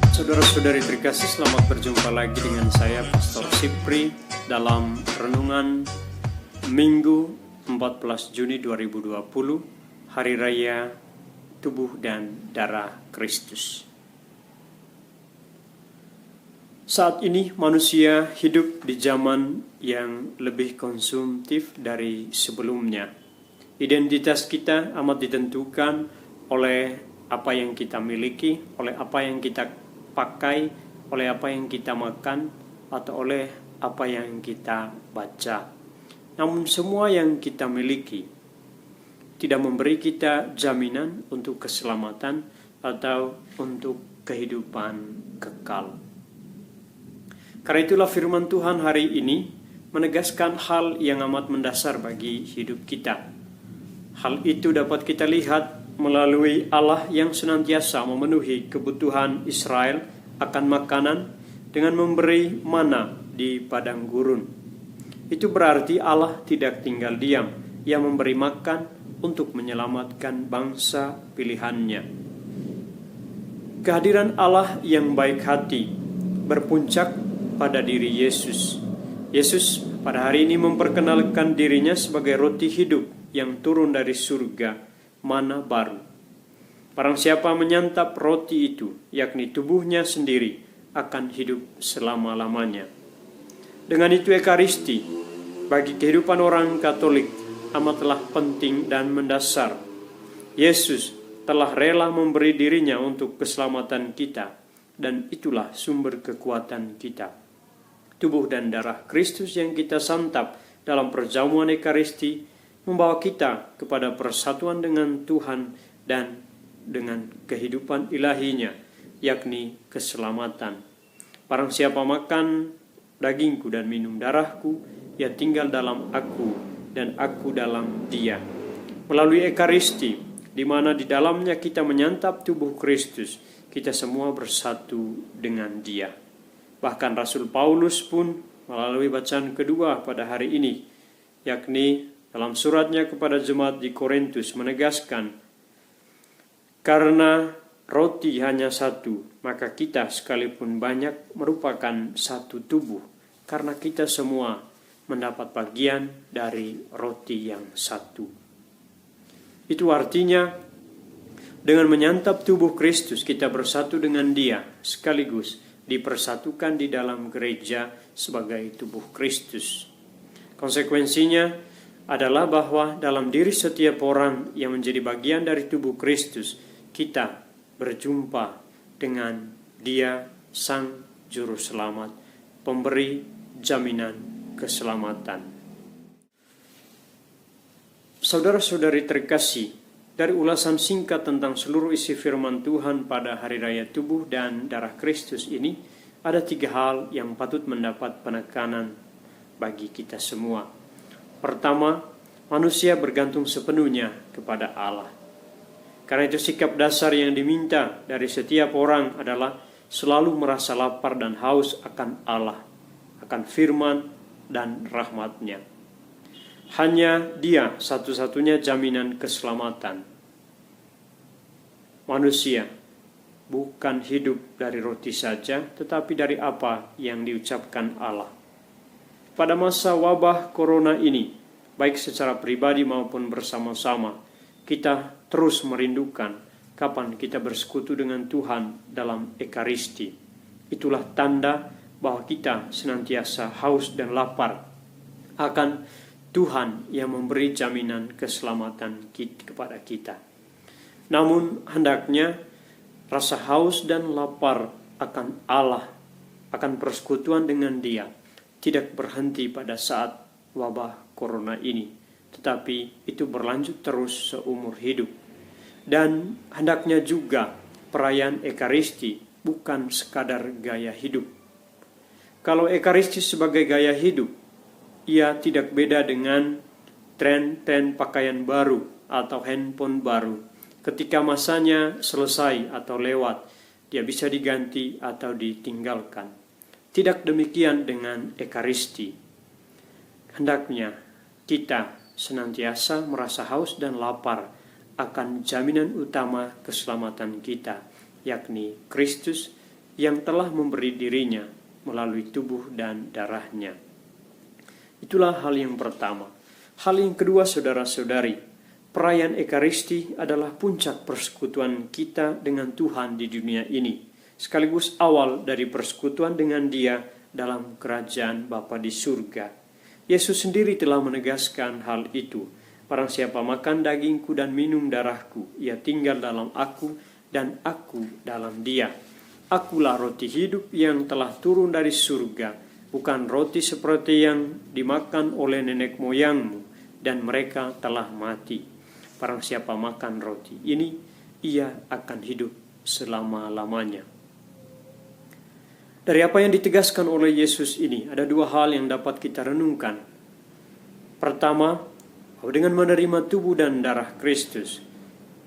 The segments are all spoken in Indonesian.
Saudara-saudari terkasih, selamat berjumpa lagi dengan saya Pastor Sipri dalam renungan Minggu 14 Juni 2020, Hari Raya Tubuh dan Darah Kristus. Saat ini manusia hidup di zaman yang lebih konsumtif dari sebelumnya. Identitas kita amat ditentukan oleh apa yang kita miliki, oleh apa yang kita pakai, oleh apa yang kita makan, atau oleh apa yang kita baca. Namun semua yang kita miliki tidak memberi kita jaminan untuk keselamatan atau untuk kehidupan kekal. Karena itulah firman Tuhan hari ini menegaskan hal yang amat mendasar bagi hidup kita. Hal itu dapat kita lihat melalui Allah yang senantiasa memenuhi kebutuhan Israel akan makanan dengan memberi mana di padang gurun. Itu berarti Allah tidak tinggal diam, Ia memberi makan untuk menyelamatkan bangsa pilihannya. Kehadiran Allah yang baik hati berpuncak pada diri Yesus. Yesus pada hari ini memperkenalkan dirinya sebagai roti hidup yang turun dari surga, mana baru. Barang siapa menyantap roti itu, yakni tubuhnya sendiri, akan hidup selama-lamanya. Dengan itu Ekaristi bagi kehidupan orang Katolik amatlah penting dan mendasar. Yesus telah rela memberi dirinya untuk keselamatan kita, dan itulah sumber kekuatan kita. Tubuh dan darah Kristus yang kita santap dalam perjamuan Ekaristi membawa kita kepada persatuan dengan Tuhan dan dengan kehidupan ilahinya, yakni keselamatan. Barang siapa makan dagingku dan minum darahku, ia tinggal dalam aku dan aku dalam dia. Melalui Ekaristi, di mana di dalamnya kita menyantap tubuh Kristus, kita semua bersatu dengan dia. Bahkan Rasul Paulus pun melalui bacaan kedua pada hari ini, yakni dalam suratnya kepada jemaat di Korintus menegaskan, karena roti hanya satu, maka kita sekalipun banyak merupakan satu tubuh, karena kita semua mendapat bagian dari roti yang satu. Itu artinya, dengan menyantap tubuh Kristus, kita bersatu dengan Dia, sekaligus dipersatukan di dalam gereja sebagai tubuh Kristus. Konsekuensinya adalah bahwa dalam diri setiap orang yang menjadi bagian dari tubuh Kristus, kita berjumpa dengan Dia, Sang Juru Selamat, pemberi jaminan keselamatan. Saudara-saudari terkasih, dari ulasan singkat tentang seluruh isi firman Tuhan pada Hari Raya Tubuh dan Darah Kristus ini, ada 3 hal yang patut mendapat penekanan bagi kita semua. Pertama, manusia bergantung sepenuhnya kepada Allah. Karena itu sikap dasar yang diminta dari setiap orang adalah selalu merasa lapar dan haus akan Allah, akan firman dan rahmat-Nya. Hanya Dia satu-satunya jaminan keselamatan. Manusia bukan hidup dari roti saja, tetapi dari apa yang diucapkan Allah. Pada masa wabah corona ini, baik secara pribadi maupun bersama-sama, kita terus merindukan kapan kita bersekutu dengan Tuhan dalam Ekaristi. Itulah tanda bahwa kita senantiasa haus dan lapar akan Tuhan yang memberi jaminan keselamatan kepada kita. Namun hendaknya rasa haus dan lapar akan Allah, akan persekutuan dengan Dia, tidak berhenti pada saat wabah corona ini, tetapi itu berlanjut terus seumur hidup. Dan hendaknya juga perayaan Ekaristi bukan sekadar gaya hidup. Kalau Ekaristi sebagai gaya hidup, ia tidak beda dengan tren pakaian baru atau handphone baru. Ketika masanya selesai atau lewat, dia bisa diganti atau ditinggalkan. Tidak demikian dengan Ekaristi. Hendaknya kita senantiasa merasa haus dan lapar akan jaminan utama keselamatan kita, yakni Kristus yang telah memberi dirinya melalui tubuh dan darahnya. Itulah hal yang pertama. Hal yang kedua, saudara-saudari, perayaan Ekaristi adalah puncak persekutuan kita dengan Tuhan di dunia ini, sekaligus awal dari persekutuan dengan Dia dalam kerajaan Bapa di surga. Yesus sendiri telah menegaskan hal itu. Barang siapa makan dagingku dan minum darahku, ia tinggal dalam aku dan aku dalam dia. Akulah roti hidup yang telah turun dari surga, bukan roti seperti yang dimakan oleh nenek moyangmu, dan mereka telah mati. Barang siapa makan roti ini, ia akan hidup selama-lamanya. Dari apa yang ditegaskan oleh Yesus ini, ada dua hal yang dapat kita renungkan. Pertama, bahwa dengan menerima tubuh dan darah Kristus,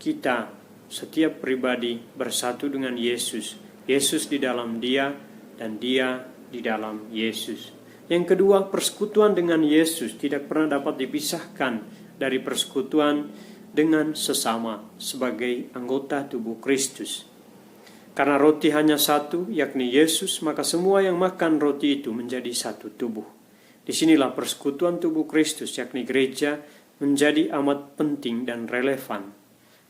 kita setiap pribadi bersatu dengan Yesus. Yesus di dalam dia dan dia di dalam Yesus. Yang kedua, persekutuan dengan Yesus tidak pernah dapat dipisahkan dari persekutuan dengan sesama sebagai anggota tubuh Kristus. Karena roti hanya satu, yakni Yesus, maka semua yang makan roti itu menjadi satu tubuh. Disinilah persekutuan tubuh Kristus, yakni gereja, menjadi amat penting dan relevan.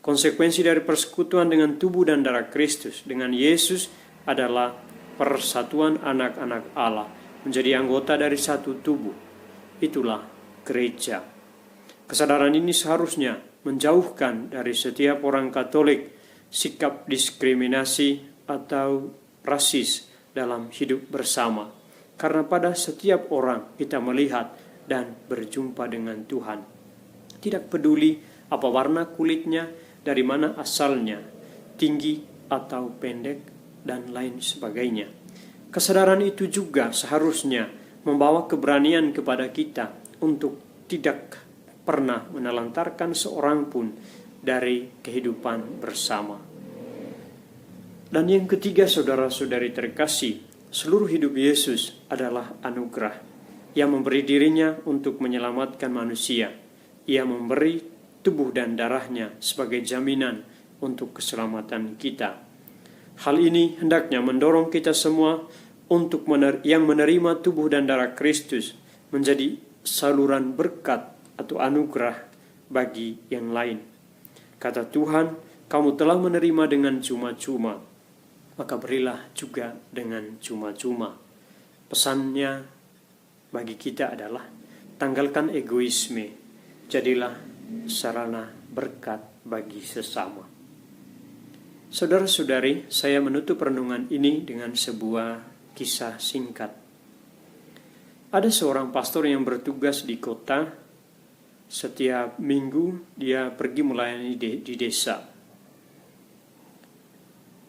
Konsekuensi dari persekutuan dengan tubuh dan darah Kristus dengan Yesus adalah persatuan anak-anak Allah menjadi anggota dari satu tubuh. Itulah gereja. Kesadaran ini seharusnya menjauhkan dari setiap orang Katolik sikap diskriminasi atau rasis dalam hidup bersama. Karena pada setiap orang kita melihat dan berjumpa dengan Tuhan. Tidak peduli apa warna kulitnya, dari mana asalnya, tinggi atau pendek, dan lain sebagainya. Kesadaran itu juga seharusnya membawa keberanian kepada kita untuk tidak pernah menelantarkan seorang pun dari kehidupan bersama. Dan yang ketiga, saudara-saudari terkasih, seluruh hidup Yesus adalah anugerah yang memberi dirinya untuk menyelamatkan manusia. Ia memberi tubuh dan darahnya sebagai jaminan untuk keselamatan kita. Hal ini hendaknya mendorong kita semua untuk yang menerima tubuh dan darah Kristus menjadi saluran berkat atau anugerah bagi yang lain. Kata Tuhan, kamu telah menerima dengan cuma-cuma, maka berilah juga dengan cuma-cuma. Pesannya bagi kita adalah tanggalkan egoisme. Jadilah sarana berkat bagi sesama. Saudara-saudari, saya menutup renungan ini dengan sebuah kisah singkat. Ada seorang pastor yang bertugas di kota. Setiap minggu dia pergi melayani di desa.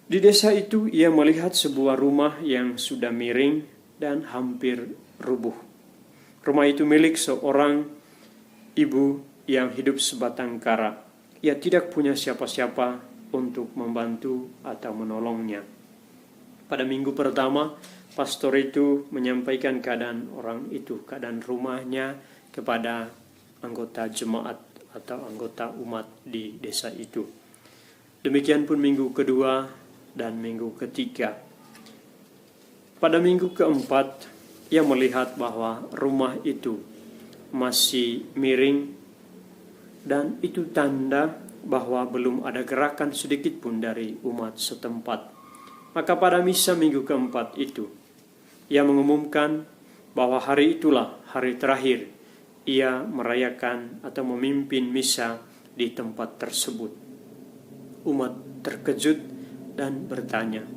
Di desa itu ia melihat sebuah rumah yang sudah miring dan hampir rubuh. Rumah itu milik seorang ibu yang hidup sebatang kara. Ia tidak punya siapa-siapa untuk membantu atau menolongnya. Pada minggu pertama, pastor itu menyampaikan keadaan orang itu, keadaan rumahnya kepada anggota jemaat atau anggota umat di desa itu. Demikian pun minggu kedua dan minggu ketiga. Pada minggu keempat, ia melihat bahwa rumah itu masih miring, dan itu tanda bahwa belum ada gerakan sedikit pun dari umat setempat. Maka pada misa minggu keempat itu, ia mengumumkan bahwa hari itulah hari terakhir ia merayakan atau memimpin misa di tempat tersebut. Umat terkejut dan bertanya,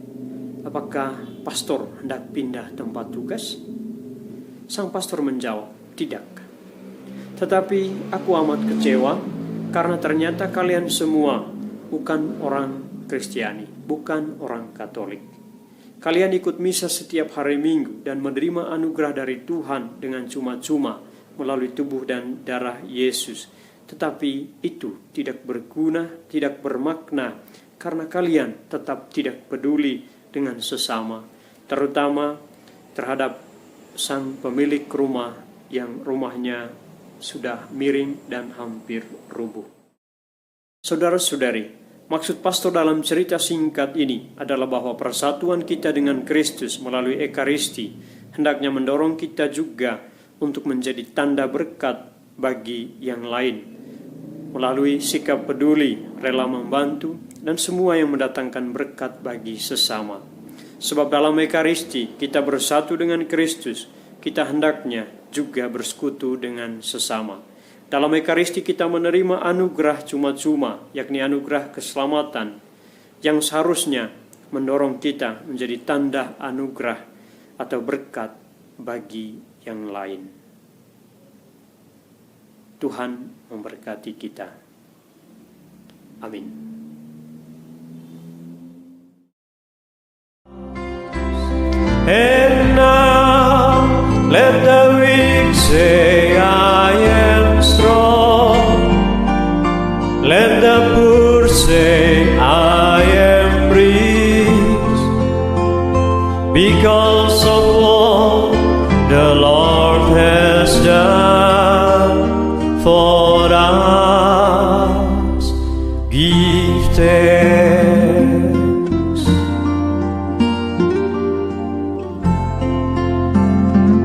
apakah pastor hendak pindah tempat tugas? Sang pastor menjawab, tidak. Tetapi aku amat kecewa karena ternyata kalian semua bukan orang Kristiani, bukan orang Katolik. Kalian ikut misa setiap hari Minggu dan menerima anugerah dari Tuhan dengan cuma-cuma melalui tubuh dan darah Yesus. Tetapi itu tidak berguna, tidak bermakna karena kalian tetap tidak peduli dengan sesama, terutama terhadap sang pemilik rumah yang rumahnya sudah miring dan hampir rubuh. Saudara-saudari, maksud pastor dalam cerita singkat ini adalah bahwa persatuan kita dengan Kristus melalui Ekaristi hendaknya mendorong kita juga untuk menjadi tanda berkat bagi yang lain, melalui sikap peduli, rela membantu, dan semua yang mendatangkan berkat bagi sesama. Sebab dalam Ekaristi kita bersatu dengan Kristus, kita hendaknya juga bersekutu dengan sesama. Dalam Ekaristi kita menerima anugerah cuma-cuma, yakni anugerah keselamatan, yang seharusnya mendorong kita menjadi tanda anugerah atau berkat bagi yang lain. Tuhan memberkati kita. Amin. And now let the weak say, I am strong. Let the poor say, I am rich, because of what the Lord has done for us. Give thanks.